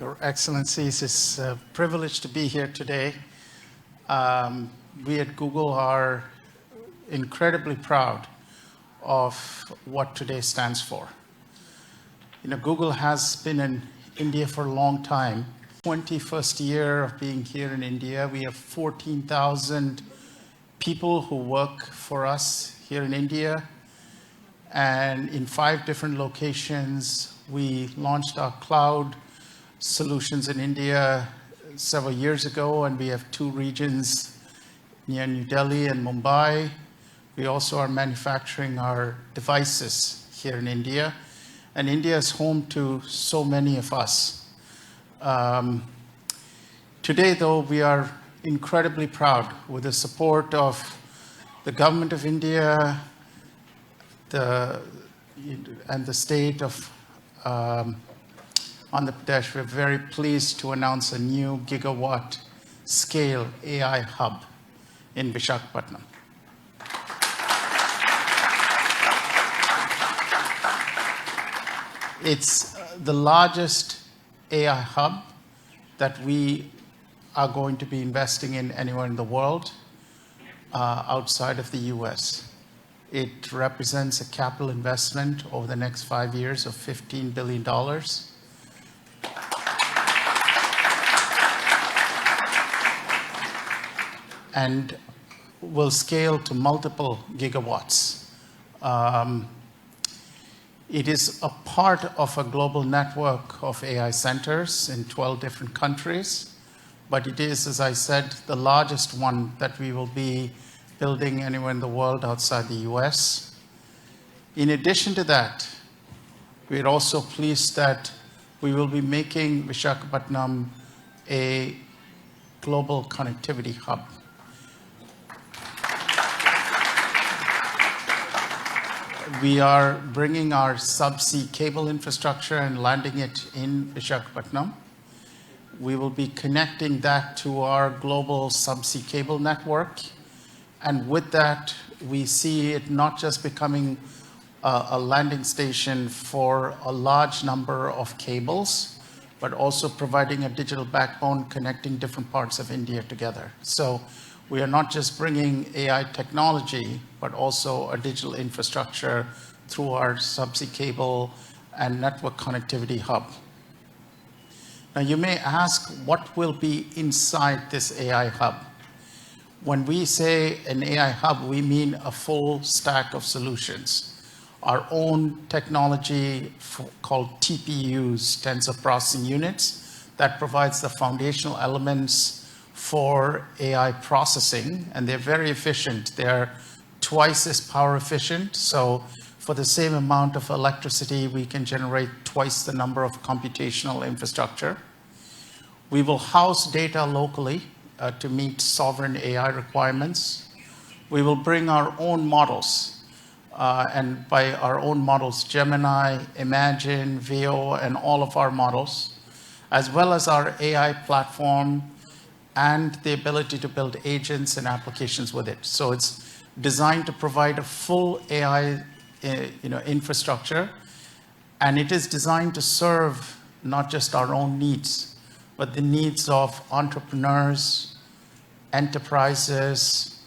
Your Excellencies, it's a privilege to be here today. We at Google are incredibly proud of what today stands for. Google has been in India for a long time. 21st year of being here in India. We have 14,000 people who work for us here in India. And in 5 different locations, we launched our cloud solutions in India several years ago, and we have 2 regions near New Delhi and Mumbai. We also are manufacturing our devices here in India, and India is home to so many of us. Today, though, we are incredibly proud with the support of the government of India and the state of Andhra Pradesh. We're very pleased to announce a new gigawatt scale AI hub in Visakhapatnam. It's the largest AI hub that we are going to be investing in anywhere in the world outside of the US. It represents a capital investment over the next 5 years of $15 billion. And will scale to multiple gigawatts. It is a part of a global network of AI centers in 12 different countries, but it is, as I said, the largest one that we will be building anywhere in the world outside the US. In addition to that, we're also pleased that we will be making Visakhapatnam a global connectivity hub. We are bringing our subsea cable infrastructure and landing it in Visakhapatnam. We will be connecting that to our global subsea cable network. And with that, we see it not just becoming a landing station for a large number of cables, but also providing a digital backbone connecting different parts of India together. So we are not just bringing AI technology, but also a digital infrastructure through our subsea cable and network connectivity hub. Now, you may ask, what will be inside this AI hub? When we say an AI hub, we mean a full stack of solutions. Our own technology called TPUs, tensor processing units, that provides the foundational elements for AI processing, and they're very efficient. They're twice as power efficient, so for the same amount of electricity, we can generate twice the number of computational infrastructure. We will house data locally to meet sovereign AI requirements. We will bring our own models, and by our own models, Gemini, Imagine, Veo, and all of our models, as well as our AI platform and the ability to build agents and applications with it. So it's designed to provide a full AI infrastructure, and it is designed to serve not just our own needs, but the needs of entrepreneurs, enterprises,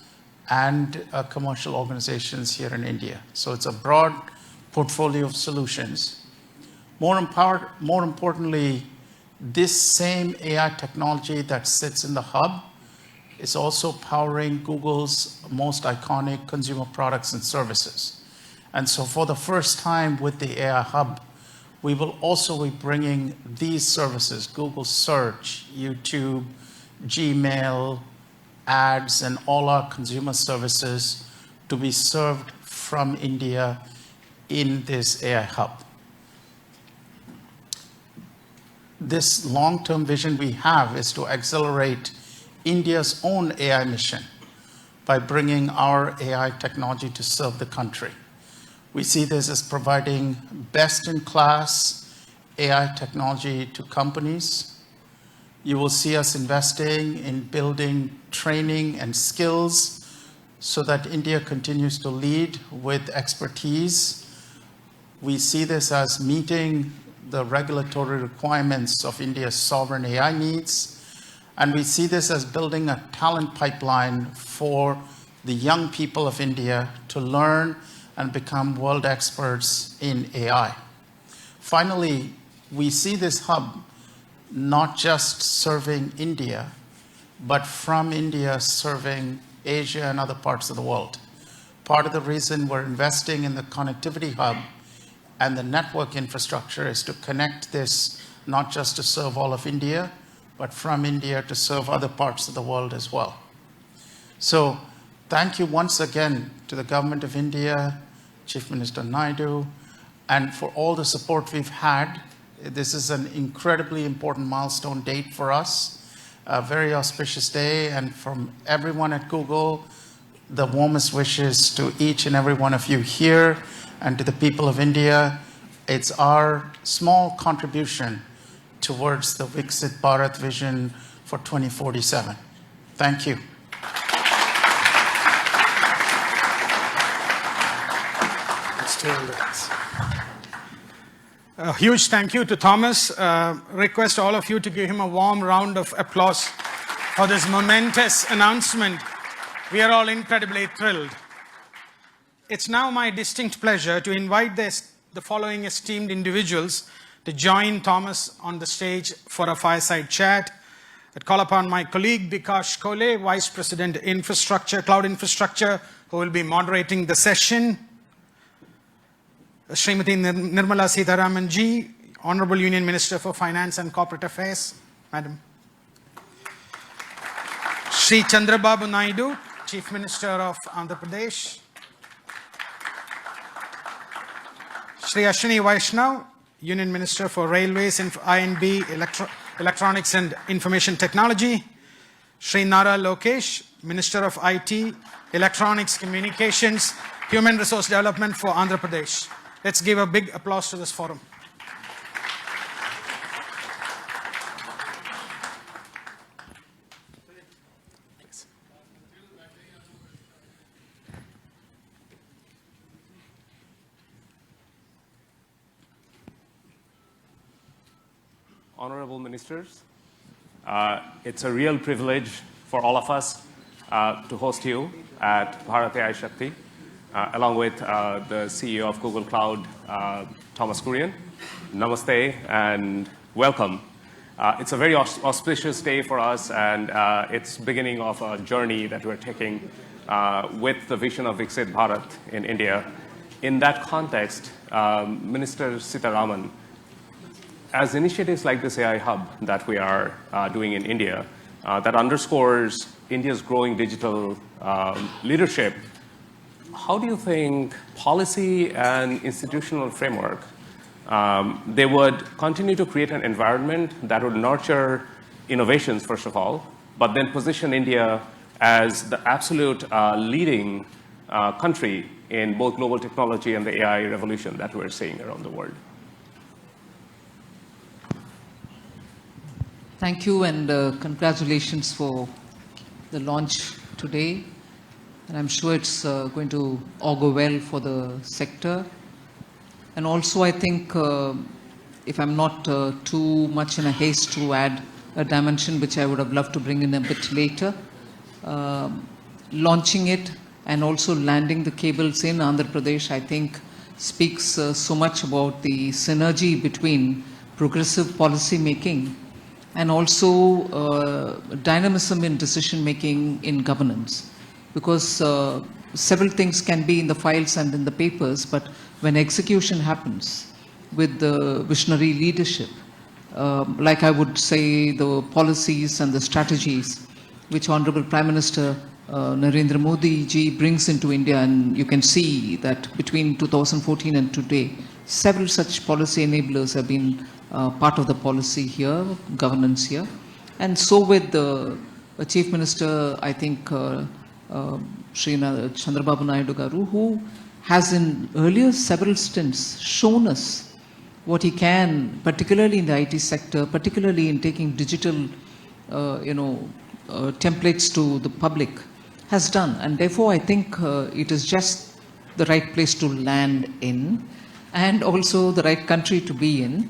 and commercial organizations here in India. So it's a broad portfolio of solutions. More importantly, this same AI technology that sits in the hub is also powering Google's most iconic consumer products and services. And so for the first time with the AI hub, we will also be bringing these services, Google Search, YouTube, Gmail, ads, and all our consumer services to be served from India in this AI hub. This long-term vision we have is to accelerate India's own AI mission by bringing our AI technology to serve the country. We see this as providing best-in-class AI technology to companies. You will see us investing in building training and skills so that India continues to lead with expertise. We see this as meeting the regulatory requirements of India's sovereign AI needs. And we see this as building a talent pipeline for the young people of India to learn and become world experts in AI. Finally, we see this hub not just serving India, but from India serving Asia and other parts of the world. Part of the reason we're investing in the connectivity hub and the network infrastructure is to connect this not just to serve all of India, but from India to serve other parts of the world as well. So thank you once again to the Government of India, Chief Minister Naidu, and for all the support we've had. This is an incredibly important milestone date for us, a very auspicious day, and from everyone at Google, the warmest wishes to each and every one of you here and to the people of India. It's our small contribution towards the Viksit Bharat vision for 2047. Thank you. A huge thank you to Thomas. Request all of you to give him a warm round of applause for this momentous announcement. We are all incredibly thrilled. It's now my distinct pleasure to invite the following esteemed individuals to join Thomas on the stage for a fireside chat. I'd call upon my colleague Bikash Kole, Vice President Infrastructure, Cloud Infrastructure, who will be moderating the session. Srimati Nirmala Sitharaman ji, Honorable Union Minister for Finance and Corporate Affairs, Madam. Shri Chandrababu Naidu, Chief Minister of Andhra Pradesh. Shri Ashwini Vaishnav, Union Minister for Railways, I&B, Electronics and Information Technology. Shri Nara Lokesh, Minister of IT, Electronics, Communications, Human Resource Development for Andhra Pradesh. Let's give a big applause to this forum. Honorable Ministers, it's a real privilege for all of us to host you at Bharat AI Shakti, along with the CEO of Google Cloud, Thomas Kurian. Namaste and welcome. It's a very auspicious day for us, and it's beginning of a journey that we're taking with the vision of Viksit Bharat in India. In that context, Minister Sitharaman, as initiatives like this AI Hub that we are doing in India, that underscores India's growing digital leadership, how do you think policy and institutional framework, they would continue to create an environment that would nurture innovations, first of all, but then position India as the absolute leading country in both global technology and the AI revolution that we're seeing around the world? Thank you, and congratulations for the launch today. And I'm sure it's going to augur well for the sector. And also, I think, if I'm not too much in a haste to add a dimension which I would have loved to bring in a bit later, launching it and also landing the cables in Andhra Pradesh, I think, speaks so much about the synergy between progressive policy making and also dynamism in decision making in governance. Because several things can be in the files and in the papers, but when execution happens with the visionary leadership, like I would say the policies and the strategies which Honorable Prime Minister Narendra Modi ji brings into India, and you can see that between 2014 and today, several such policy enablers have been part of the policy here, governance here. And so with the Chief Minister, I think, Shri Chandrababu Naidu Garu, who has in earlier several stints shown us what he can, particularly in the IT sector, particularly in taking digital, templates to the public, has done. And therefore, I think it is just the right place to land in, and also the right country to be in.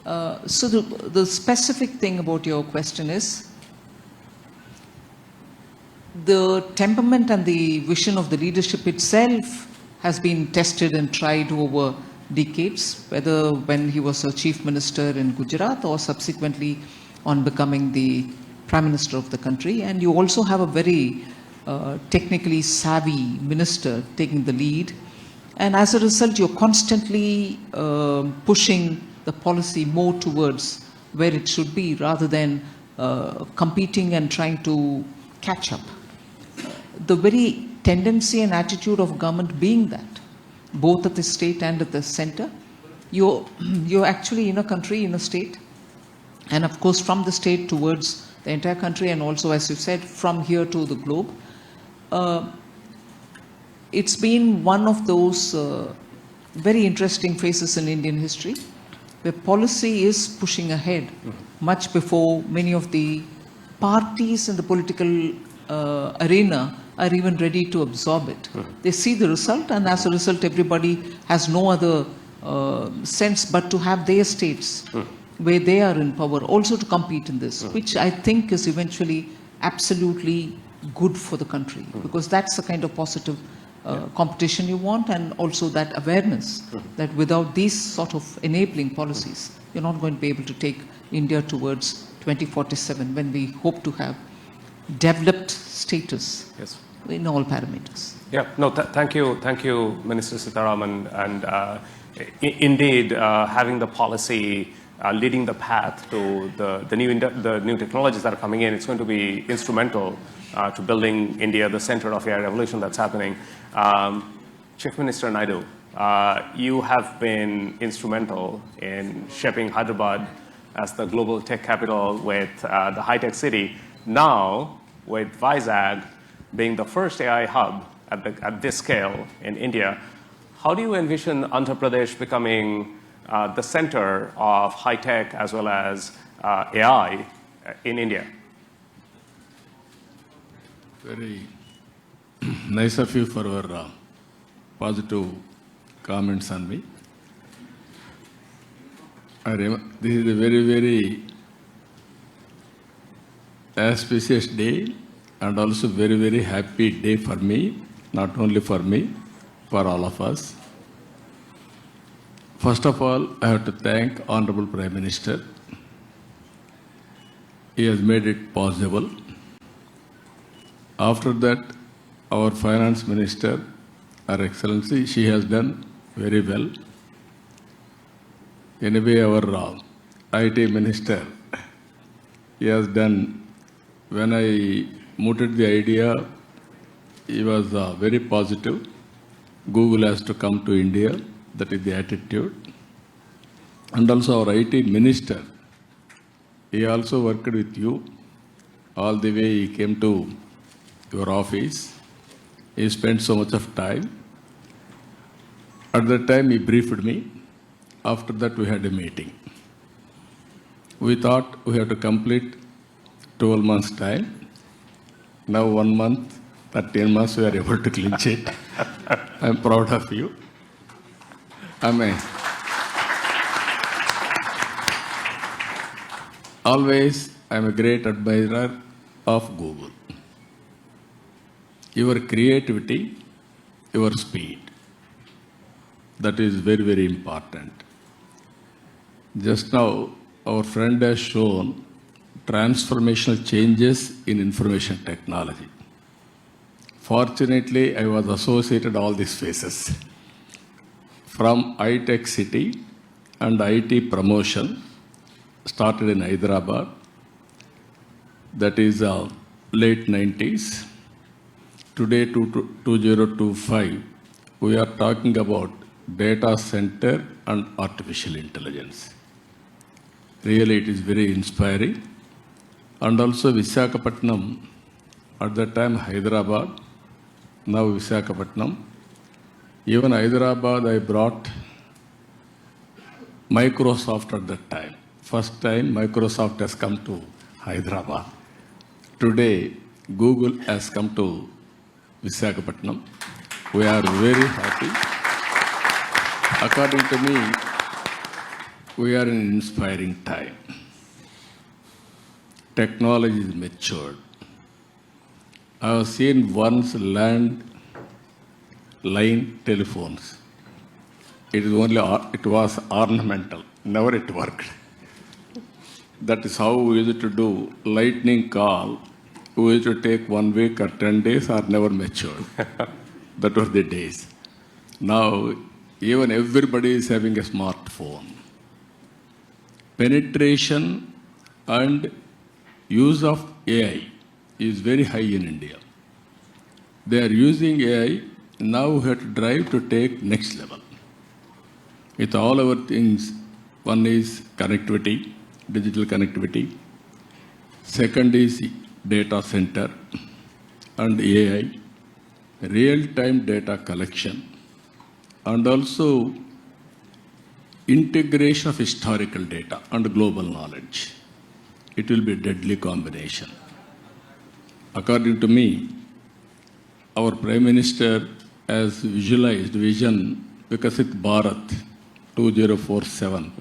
So the specific thing about your question is the temperament and the vision of the leadership itself has been tested and tried over decades, whether when he was a chief minister in Gujarat or subsequently on becoming the prime minister of the country. And you also have a very technically savvy minister taking the lead. And as a result, you're constantly pushing the policy more towards where it should be rather than competing and trying to catch up. The very tendency and attitude of government being that, both at the state and at the center, you're actually in a country, in a state, and of course from the state towards the entire country, and also, as you said, from here to the globe. It's been one of those very interesting phases in Indian history where policy is pushing ahead much before many of the parties in the political arena are even ready to absorb it. They see the result, and as a result, everybody has no other sense but to have their states where they are in power also to compete in this, which I think is eventually absolutely good for the country, because that's the kind of positive competition you want, and also that awareness that without these sort of enabling policies, you're not going to be able to take India towards 2047 when we hope to have developed status in all parameters. Yeah, no, thank you, Minister Sitaraman. And indeed, having the policy leading the path to the new technologies that are coming in, it's going to be instrumental to building India, the center of AI revolution that's happening. Chief Minister Naidu, you have been instrumental in shaping Hyderabad as the global tech capital with the high-tech city. Now, with Vizag being the first AI hub at this scale in India, how do you envision Andhra Pradesh becoming the center of high-tech as well as AI in India? Very nice of you for your positive comments on me. This is a very, very auspicious day and also very, very happy day for me, not only for me, for all of us. First of all, I have to thank Honorable Prime Minister. He has made it possible. After that, our Finance Minister, Her Excellency, she has done very well. Anyway, our IT Minister, he has done, when I mooted the idea, he was very positive. Google has to come to India, that is the attitude. And also our IT Minister, he also worked with you. All the way he came to your office. He spent so much of time. At that time, he briefed me. After that, we had a meeting. We thought we had to complete 12 months' time. Now 1 month, 13 months, we are able to clinch it. I'm proud of you. Amen. Always, I'm a great admirer of Google. Your creativity, your speed. That is very, very important. Just now, our friend has shown transformational changes in information technology. Fortunately, I was associated all these phases. From iTech City and IT promotion, started in Hyderabad, that is late 90s. Today, 2025, we are talking about data center and artificial intelligence. Really, it is very inspiring. And also Visakhapatnam, at that time Hyderabad, now Visakhapatnam. Even Hyderabad, I brought Microsoft at that time. First time Microsoft has come to Hyderabad. Today, Google has come to Visakhapatnam. We are very happy. According to me, we are in an inspiring time. Technology is matured. I have seen once land line telephones. It was ornamental, never it worked. That is how we used to do lightning call. We used to take 1 week or 10 days or never matured. That were the days. Now, even everybody is having a smartphone. Penetration and use of AI is very high in India. They are using AI, now we have to drive to take next level. With all our things, one is connectivity, digital connectivity. Second is data center and AI, real-time data collection, and also integration of historical data and global knowledge. It will be a deadly combination. According to me, our Prime Minister has visualized vision Viksit Bharat 2047.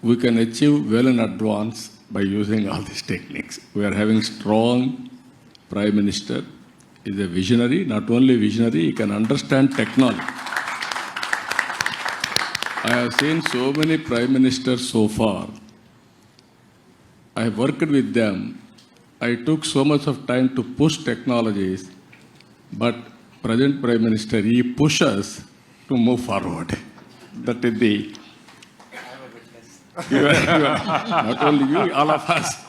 We can achieve well in advance by using all these techniques. We are having strong Prime Minister. He is a visionary, not only visionary, he can understand technology. I have seen so many Prime Ministers so far. I have worked with them. I took so much of time to push technologies, but present Prime Minister, he pushes to move forward. That is the... not only you, all of us.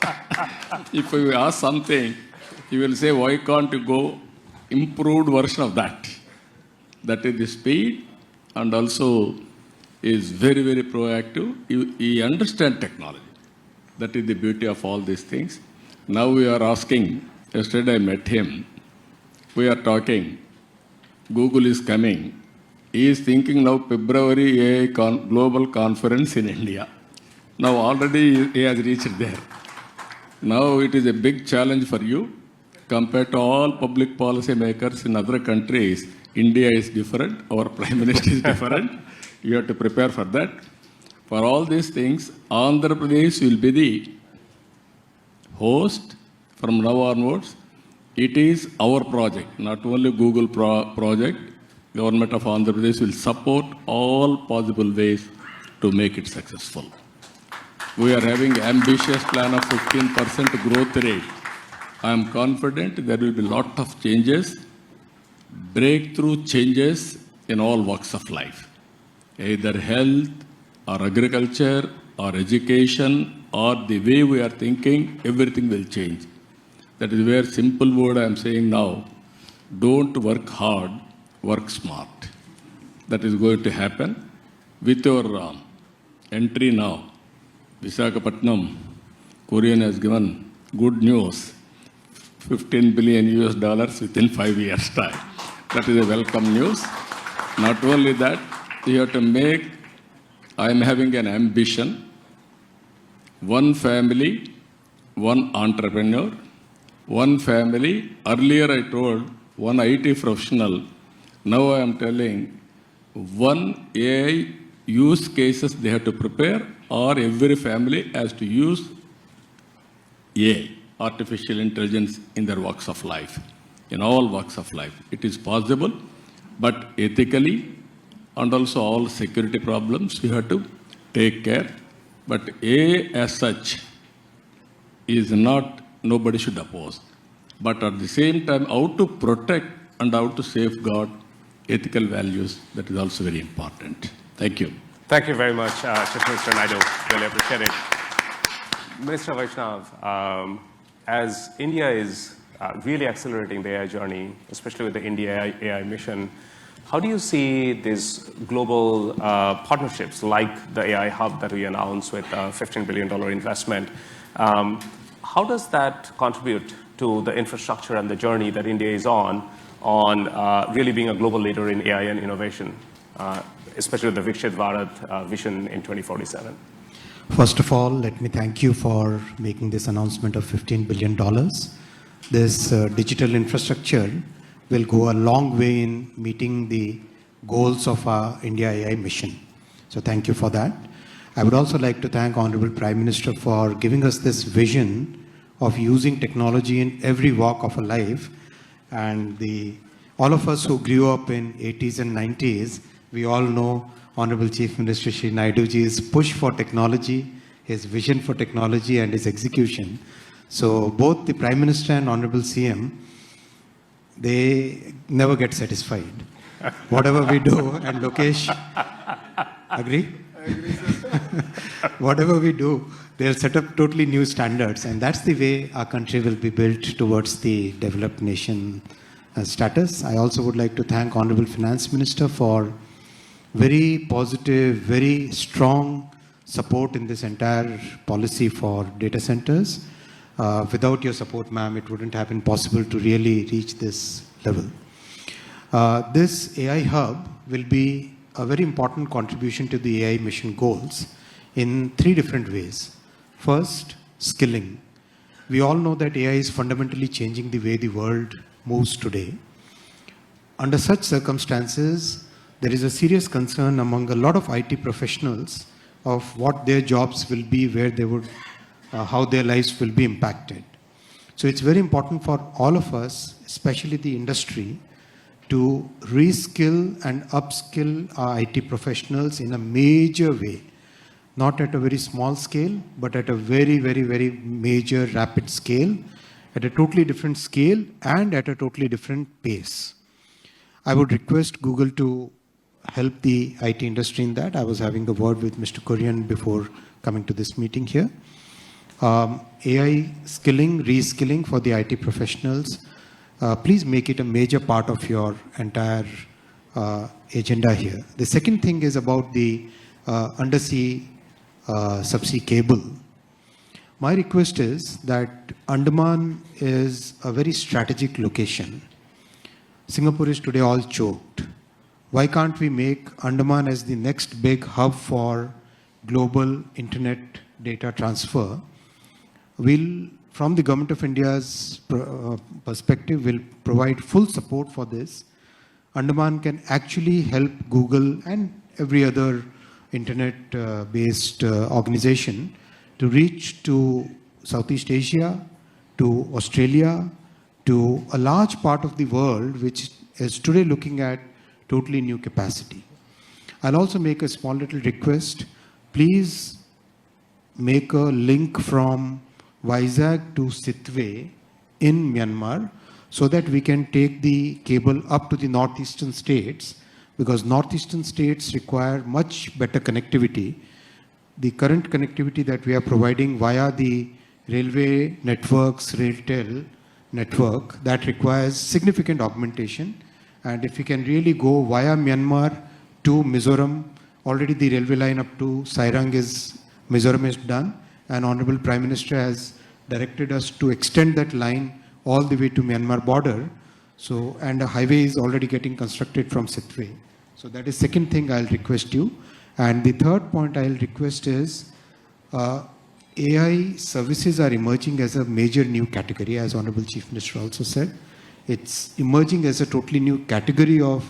If you ask something, you will say, why can't you go improved version of that? That is the speed, and also is very, very proactive. He understands technology. That is the beauty of all these things. Now we are asking, yesterday I met him, we are talking, Google is coming. He is thinking now February AI global conference in India. Now already he has reached there. Now it is a big challenge for you. Compared to all public policy makers in other countries, India is different, our Prime Minister is different. You have to prepare for that. For all these things, Andhra Pradesh will be the host from now onwards. It is our project, not only Google project. Government of Andhra Pradesh will support all possible ways to make it successful. We are having ambitious plan of 15% growth rate. I am confident there will be lot of changes, breakthrough changes in all walks of life. Either health or agriculture or education or the way we are thinking, everything will change. That is where simple word I am saying now, don't work hard, work smart. That is going to happen. With your entry now, Visakhapatnam, Korean has given good news, $15 billion within 5 years' time. That is a welcome news. Not only that, you have to make, I am having an ambition, one family, one entrepreneur, one family. Earlier I told one IT professional. Now I am telling one AI use cases they have to prepare, or every family has to use AI, artificial intelligence, in their walks of life, in all walks of life. It is possible, but ethically and also all security problems you have to take care. But AI as such is not, nobody should oppose. But at the same time, how to protect and how to safeguard ethical values, that is also very important. Thank you. Thank you very much, Chief Minister Naidu. Really appreciate it. Minister Vaishnav, as India is really accelerating the AI journey, especially with the India AI mission, how do you see these global partnerships like the AI hub that we announced with a $15 billion investment? How does that contribute to the infrastructure and the journey that India is on really being a global leader in AI and innovation, especially with the Viksit Bharat vision in 2047? First of all, let me thank you for making this announcement of $15 billion. This digital infrastructure will go a long way in meeting the goals of our India AI mission. So thank you for that. I would also like to thank Honorable Prime Minister for giving us this vision of using technology in every walk of a life. And all of us who grew up in 80s and 90s, we all know Honorable Chief Minister Shri Naiduji's push for technology, his vision for technology and his execution. So both the Prime Minister and Honorable CM, they never get satisfied. Whatever we do, and Lokesh, agree? I agree, sir. Whatever we do, they'll set up totally new standards, and that's the way our country will be built towards the developed nation status. I also would like to thank Honorable Finance Minister for very positive, very strong support in this entire policy for data centers. Without your support, ma'am, it wouldn't have been possible to really reach this level. This AI hub will be a very important contribution to the AI mission goals in 3 different ways. First, skilling. We all know that AI is fundamentally changing the way the world moves today. Under such circumstances, there is a serious concern among a lot of IT professionals of what their jobs will be, where they would, how their lives will be impacted. So it's very important for all of us, especially the industry, to reskill and upskill our IT professionals in a major way. Not at a very small scale, but at a very, very, very major, rapid scale, at a totally different scale and at a totally different pace. I would request Google to help the IT industry in that. I was having a word with Mr. Kurian before coming to this meeting here. AI skilling, reskilling for the IT professionals, please make it a major part of your entire agenda here. The second thing is about the undersea subsea cable. My request is that Andaman is a very strategic location. Singapore is today all choked. Why can't we make Andaman as the next big hub for global internet data transfer? We'll, from the Government of India's perspective, will provide full support for this. Andaman can actually help Google and every other internet-based organization to reach to Southeast Asia, to Australia, to a large part of the world which is today looking at totally new capacity. I'll also make a small little request. Please make a link from Vizag to Sitwe in Myanmar so that we can take the cable up to the northeastern states, because northeastern states require much better connectivity. The current connectivity that we are providing via the railway networks, RailTel network, that requires significant augmentation. And if we can really go via Myanmar to Mizoram, already the railway line up to Sairang Mizoram is done, and Honorable Prime Minister has directed us to extend that line all the way to Myanmar border. So, and a highway is already getting constructed from Sitwe. So that is second thing I'll request you. And the third point I'll request is AI services are emerging as a major new category, as Honorable Chief Minister also said. It's emerging as a totally new category of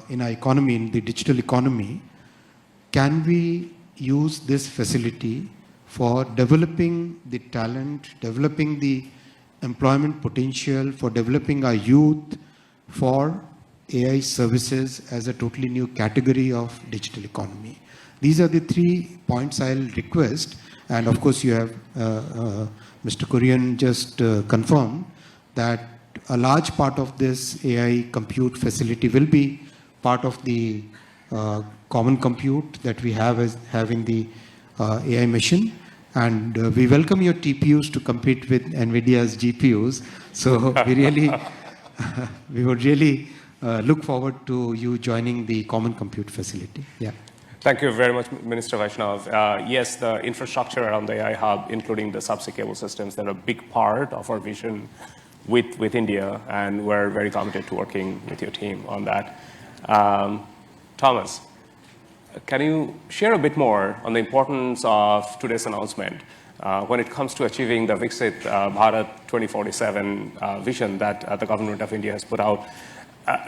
in our economy, in the digital economy. Can we use this facility for developing the talent, developing the employment potential, for developing our youth, for AI services as a totally new category of digital economy? These are the 3 points I'll request. And of course, you have Mr. Kurian just confirmed that a large part of this AI compute facility will be part of the common compute that we have in the AI mission. And we welcome your TPUs to compete with NVIDIA's GPUs. So we would really look forward to you joining the common compute facility. Yeah. Thank you very much, Minister Vaishnav. Yes, the infrastructure around the AI hub, including the subsea cable systems, they're a big part of our vision with India, and we're very committed to working with your team on that. Thomas, can you share a bit more on the importance of today's announcement when it comes to achieving the Viksit Bharat 2047 vision that the Government of India has put out?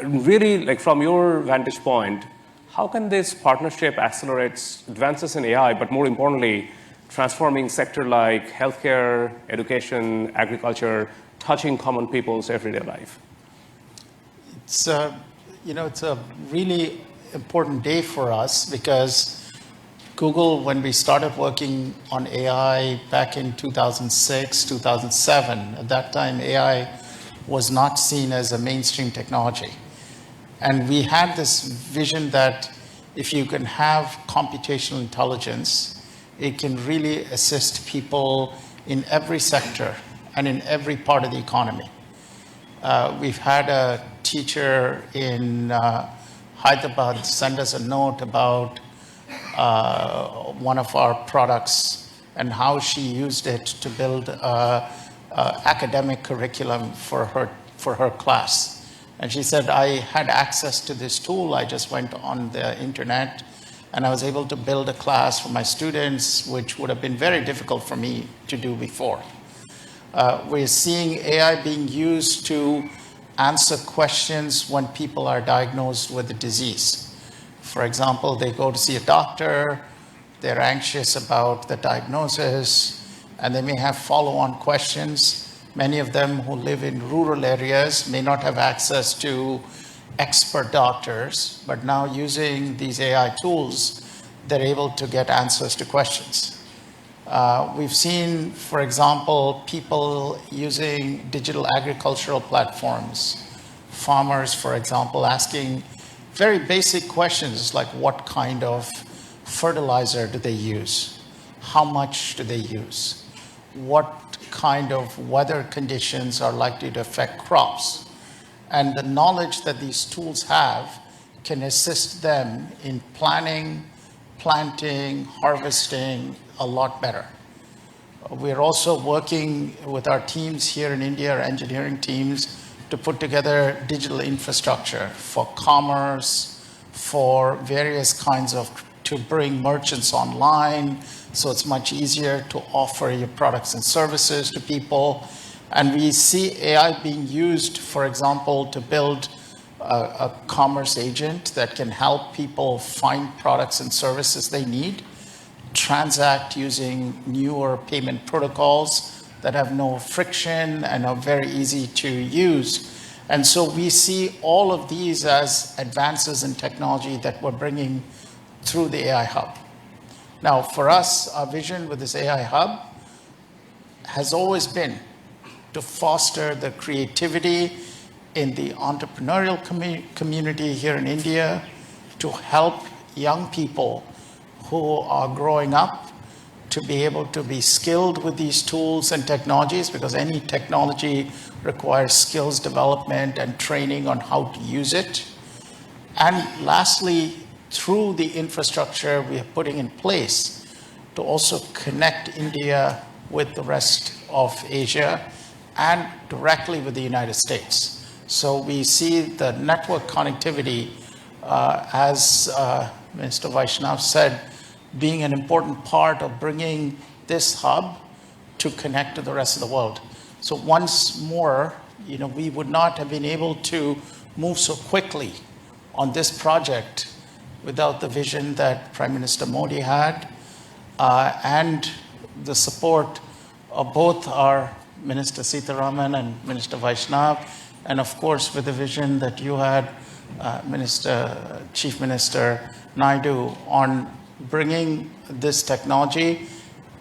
Really, like from your vantage point, How can this partnership accelerate advances in AI, but more importantly, transforming sector like healthcare, education, agriculture, touching common people's everyday life? It's it's a really important day for us because Google, when we started working on AI back in 2006, 2007, at that time AI was not seen as a mainstream technology. And we had this vision that if you can have computational intelligence, it can really assist people in every sector and in every part of the economy. We've had a teacher in Hyderabad send us a note about one of our products and how she used it to build an academic curriculum for her class. And she said, I had access to this tool. I just went on the internet and I was able to build a class for my students, which would have been very difficult for me to do before. We're seeing AI being used to answer questions when people are diagnosed with a disease. For example, they go to see a doctor, they're anxious about the diagnosis, and they may have follow-on questions. Many of them who live in rural areas may not have access to expert doctors, but now using these AI tools, they're able to get answers to questions. We've seen, for example, people using digital agricultural platforms, farmers, for example, asking very basic questions like what kind of fertilizer do they use? How much do they use? What kind of weather conditions are likely to affect crops? And the knowledge that these tools have can assist them in planning, planting, harvesting a lot better. We're also working with our teams here in India, our engineering teams, to put together digital infrastructure for commerce, for various kinds of, to bring merchants online, so it's much easier to offer your products and services to people. And we see AI being used, for example, to build a commerce agent that can help people find products and services they need, transact using newer payment protocols that have no friction and are very easy to use. And so we see all of these as advances in technology that we're bringing through the AI Hub. Now, for us, our vision with this AI Hub has always been to foster the creativity in the entrepreneurial community here in India, to help young people who are growing up to be able to be skilled with these tools and technologies, because any technology requires skills development and training on how to use it. And lastly, through the infrastructure we are putting in place to also connect India with the rest of Asia and directly with the United States. So we see the network connectivity, as Minister Vaishnav said, being an important part of bringing this hub to connect to the rest of the world. So once more, we would not have been able to move so quickly on this project without the vision that Prime Minister Modi had, and the support of both our Minister Sitharaman and Minister Vaishnav, and of course with the vision that you had, Chief Minister Naidu, on bringing this technology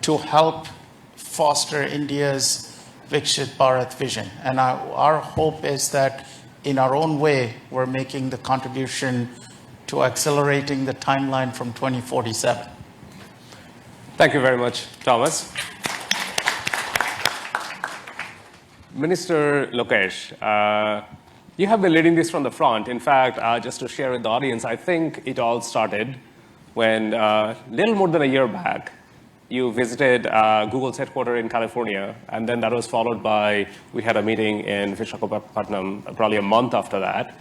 to help foster India's Viksit Bharat vision. And our hope is that in our own way, we're making the contribution to accelerating the timeline from 2047. Thank you very much, Thomas. Minister Lokesh, you have been leading this from the front. In fact, just to share with the audience, I think it all started when, little more than a year back, you visited Google's headquarters in California, and then that was followed by, we had a meeting in Visakhapatnam probably a month after that.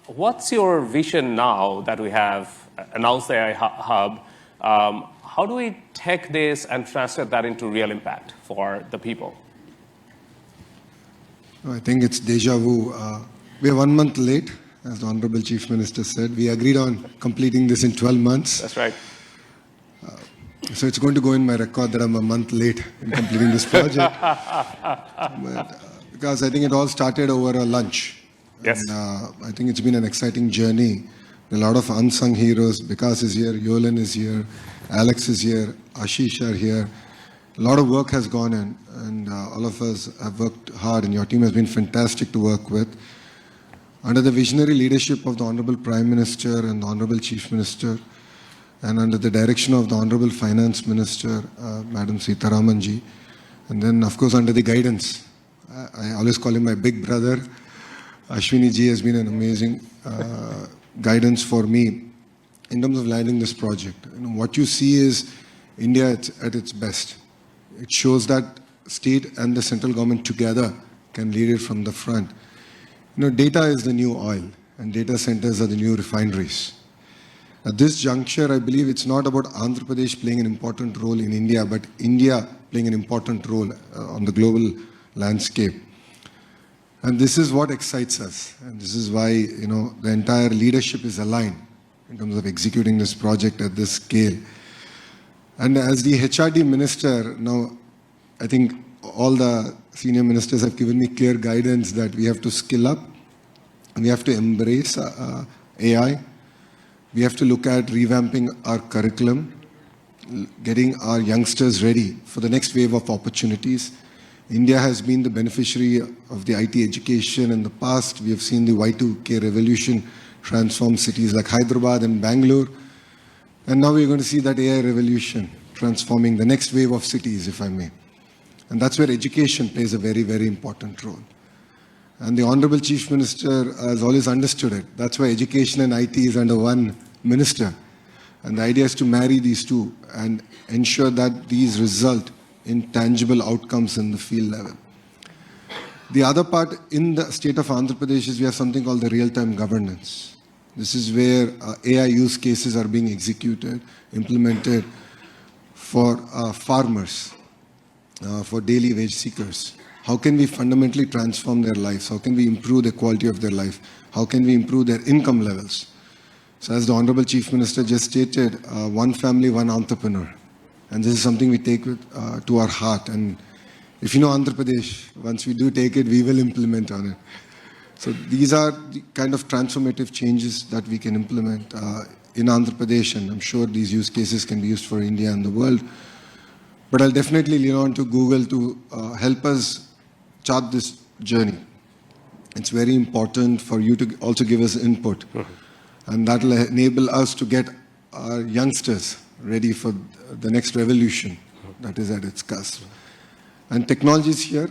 What's your vision now that we have announced the AI Hub? How do we take this and translate that into real impact for the people? I think it's deja vu. We are 1 month late. as the Honorable Chief Minister said. We agreed on completing this in 12 months. That's right. So it's going to go in my record that I'm a month late in completing this project. Because I think it all started over a lunch. Yes. And, I think it's been an exciting journey. A lot of unsung heroes. Vikas is here, Yolan is here, Alex is here, Ashish are here. A lot of work has gone in, and all of us have worked hard, and your team has been fantastic to work with. Under the visionary leadership of the Honorable Prime Minister and the Honorable Chief Minister, and under the direction of the Honorable Finance Minister, Madam Sitaramanji, and then, of course, under the guidance, I always call him my big brother, Ashwini ji has been an amazing guidance for me in terms of landing this project. What you see is India at its best. It shows that state and the central government together can lead it from the front. Data is the new oil, and data centers are the new refineries. At this juncture, I believe it's not about Andhra Pradesh playing an important role in India, but India playing an important role on the global landscape. And this is what excites us, and this is why the entire leadership is aligned in terms of executing this project at this scale. And as the HRD minister, now I think all the senior ministers have given me clear guidance that we have to skill up, we have to embrace AI, we have to look at revamping our curriculum, getting our youngsters ready for the next wave of opportunities. India has been the beneficiary of the IT education in the past. We have seen the Y2K revolution transform cities like Hyderabad and Bangalore. And now we're going to see that AI revolution transforming the next wave of cities, if I may. And that's where education plays a very, very important role. And the Honorable Chief Minister has always understood it. That's why education and IT is under one minister. And the idea is to marry these two and ensure that these result in tangible outcomes in the field level. The other part in the state of Andhra Pradesh is we have something called the real-time governance. This is where AI use cases are being executed, implemented for farmers, for daily wage seekers. How can we fundamentally transform their lives? How can we improve the quality of their life? How can we improve their income levels? So as the Honorable Chief Minister just stated, one family, one entrepreneur. And this is something we take to our heart. And if you know Andhra Pradesh, once we do take it, we will implement on it. So these are the kind of transformative changes that we can implement in Andhra Pradesh, and I'm sure these use cases can be used for India and the world. But I'll definitely lean on to Google to help us chart this journey. It's very important for you to also give us input. And that will enable us to get our youngsters ready for the next revolution that is at its cusp. And technology is here.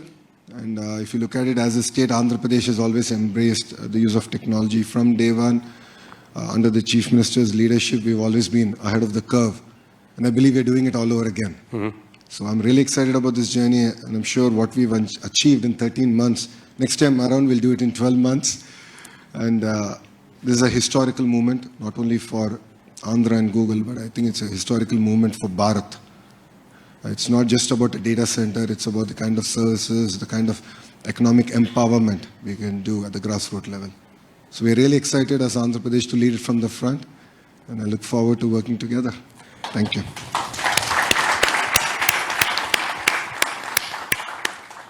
And if you look at it as a state, Andhra Pradesh has always embraced the use of technology from day one. Under the Chief Minister's leadership, we've always been ahead of the curve. And I believe we're doing it all over again. So I'm really excited about this journey, and I'm sure what we've achieved in 13 months, next time around we'll do it in 12 months. And this is a historical moment, not only for Andhra and Google, but I think it's a historical moment for Bharat. It's not just about a data center, it's about the kind of services, the kind of economic empowerment we can do at the grassroots level. So we're really excited as Andhra Pradesh to lead it from the front, and I look forward to working together. Thank you.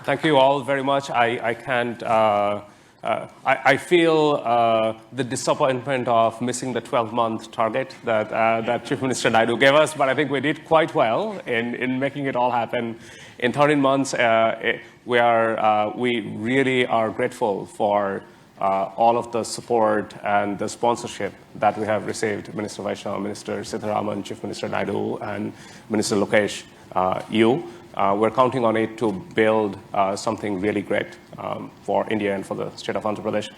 Thank you all very much. I can't, I feel the disappointment of missing the 12-month target that Chief Minister Naidu gave us, but I think we did quite well in making it all happen. In 13 months, we really are grateful for all of the support and the sponsorship that we have received. Minister Vaishnav, Minister Sitharaman, Chief Minister Naidu, and Minister Lokesh, you. We're counting on it to build something really great for India and for the state of Andhra Pradesh.